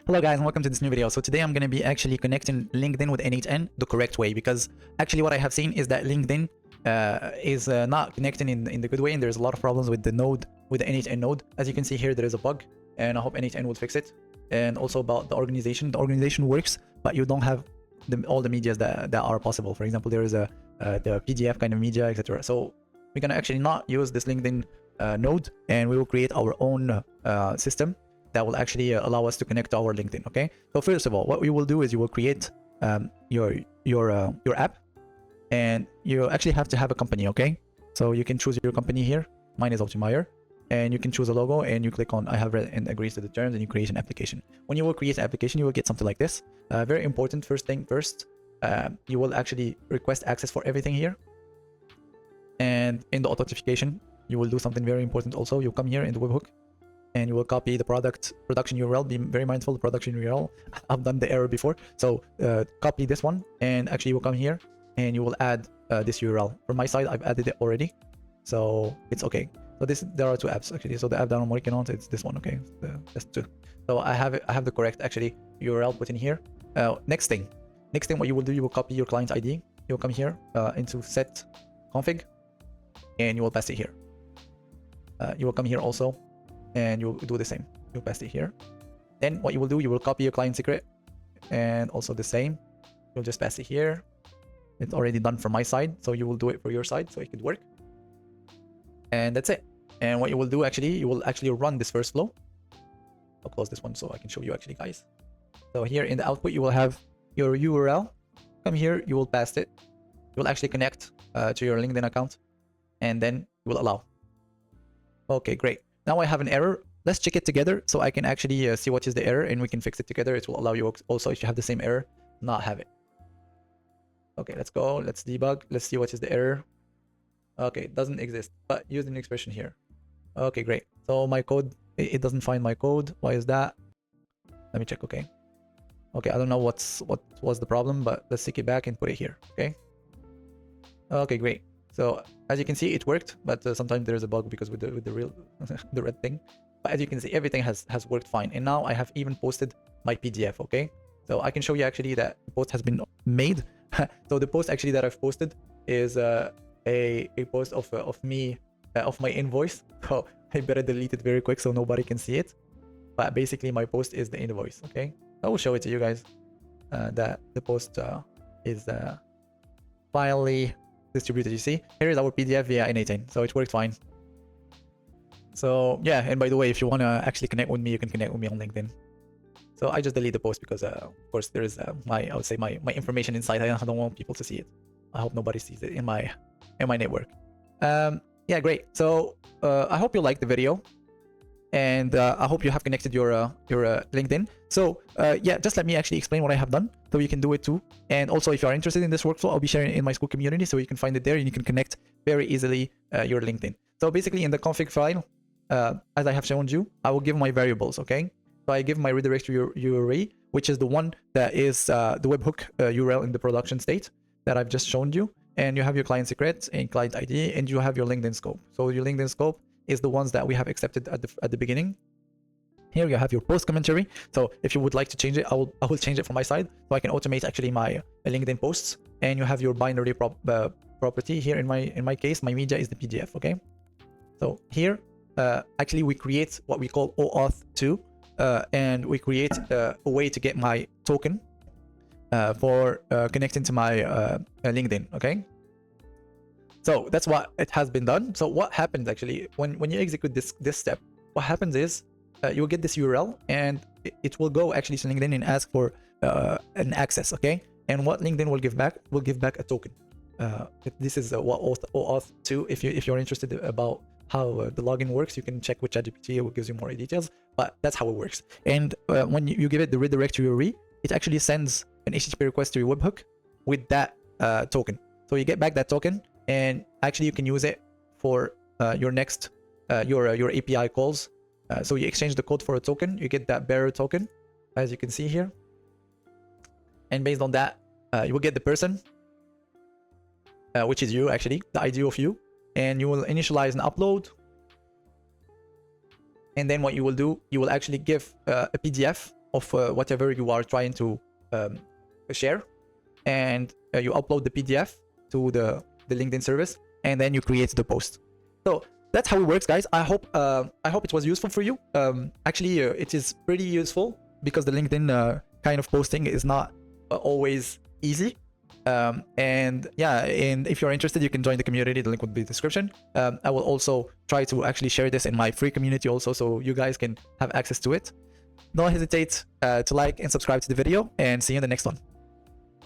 Hello guys and welcome to this new video. So today I'm going to be actually connecting LinkedIn with n8n the correct way, because actually what I have seen is that LinkedIn is not connecting in the good way, and there's a lot of problems with the node, with the n8n node. As you can see here, there is a bug, and I hope n8n will fix it. And also about the organization works, but you don't have all the medias that are possible. For example, there is the PDF kind of media, etc. So we're going to actually not use this LinkedIn node, and we will create our own system that will actually allow us to connect to our LinkedIn. Okay, so first of all, what we will do is you will create your app, and you actually have to have a company. Okay, so you can choose your company here. Mine is Optimizer, and you can choose a logo, and you click on I have read and agrees to the terms, and you create an application. When you will create an application, you will get something like this. Very important, first thing first, you will actually request access for everything here, and in the authentication you will do something very important also. You come here in the webhook, and you will copy the production URL. Be very mindful of the production URL. I've done the error before. So copy this one, and actually you will come here and you will add this URL. From my side, I've added it already, so it's okay. So there are two apps actually. So the app that I'm working on, it's this one. Okay, that's two. So I have the correct actually URL put in here. Next thing, what you will do, you will copy your client ID. You will come here into set config, and you will paste it here. You will come here also, and you'll do the same. You'll paste it here. Then what you will do, you will copy your client secret, and also the same. You'll just paste it here. It's already done from my side, so you will do it for your side so it could work. And that's it. And what you will do actually, you will actually run this first flow. I'll close this one so I can show you actually, guys. So here in the output, you will have your URL. Come here, you will paste it. You will actually connect to your LinkedIn account, and then you will allow. Okay, great. Now I have an error. Let's check it together so I can actually see what is the error, and we can fix it together. It will allow you also, if you have the same error, not have it. Okay, let's go. Let's debug. Let's see what is the error. Okay, it doesn't exist, but use an expression here. Okay, great. So my code, it doesn't find my code. Why is that? Let me check. Okay, I don't know what was the problem, but let's take it back and put it here. Okay, great. So as you can see, it worked, but sometimes there is a bug because with the real the red thing. But as you can see, everything has worked fine. And now I have even posted my PDF. Okay, so I can show you actually that the post has been made. So the post actually that I've posted is a post of me of my invoice. So I better delete it very quick so nobody can see it. But basically, my post is the invoice. Okay, I will show it to you guys. That the post is finally distributed. You see, here is our PDF via n8n, so it worked fine. So yeah, and by the way, if you want to actually connect with me, you can connect with me on LinkedIn. So I just delete the post because of course there is I would say my information inside. I don't want people to see it. I hope nobody sees it in my network. Yeah, great. So I hope you liked the video, and I hope you have connected your LinkedIn. So yeah, just let me actually explain what I have done so you can do it too. And also, if you are interested in this workflow, I'll be sharing it in my school community, so you can find it there and you can connect very easily your LinkedIn. So basically, in the config file, as I have shown you, I will give my variables. Okay, so I give my redirectory URL, which is the one that is the webhook URL in the production state that I've just shown you. And you have your client secret and client ID, and you have your LinkedIn scope. So your LinkedIn scope is the ones that we have accepted at the beginning. Here you have your post commentary. So if you would like to change it, I will change it from my side, so I can automate actually my LinkedIn posts. And you have your binary property here. In my case, my media is the PDF. Okay, so here actually we create what we call OAuth 2, and we create a way to get my token for connecting to my LinkedIn. Okay, so that's what it has been done. So what happens actually when you execute this step, what happens is you will get this URL, and it will go actually to LinkedIn and ask for an access. Okay, and what LinkedIn will give back a token. This is what OAuth 2. If you're interested about how the login works, you can check with ChatGPT. It will give you more details, but that's how it works. And when you give it the redirectory URL, it actually sends an HTTP request to your webhook with that token. So you get back that token, and actually you can use it for your next your API calls. So you exchange the code for a token, you get that bearer token, as you can see here. And based on that, you will get the person, which is you actually, the ID of you, and you will initialize an upload. And then what you will do, you will actually give a PDF of whatever you are trying to share, and you upload the PDF to the LinkedIn service, and then you create the post. So that's how it works, guys. I hope it was useful for you. Actually, it is pretty useful because the LinkedIn kind of posting is not always easy. And yeah, and if you're interested, you can join the community. The link would be in the description. I will also try to actually share this in my free community also, so you guys can have access to it. Don't hesitate to like and subscribe to the video, and see you in the next one.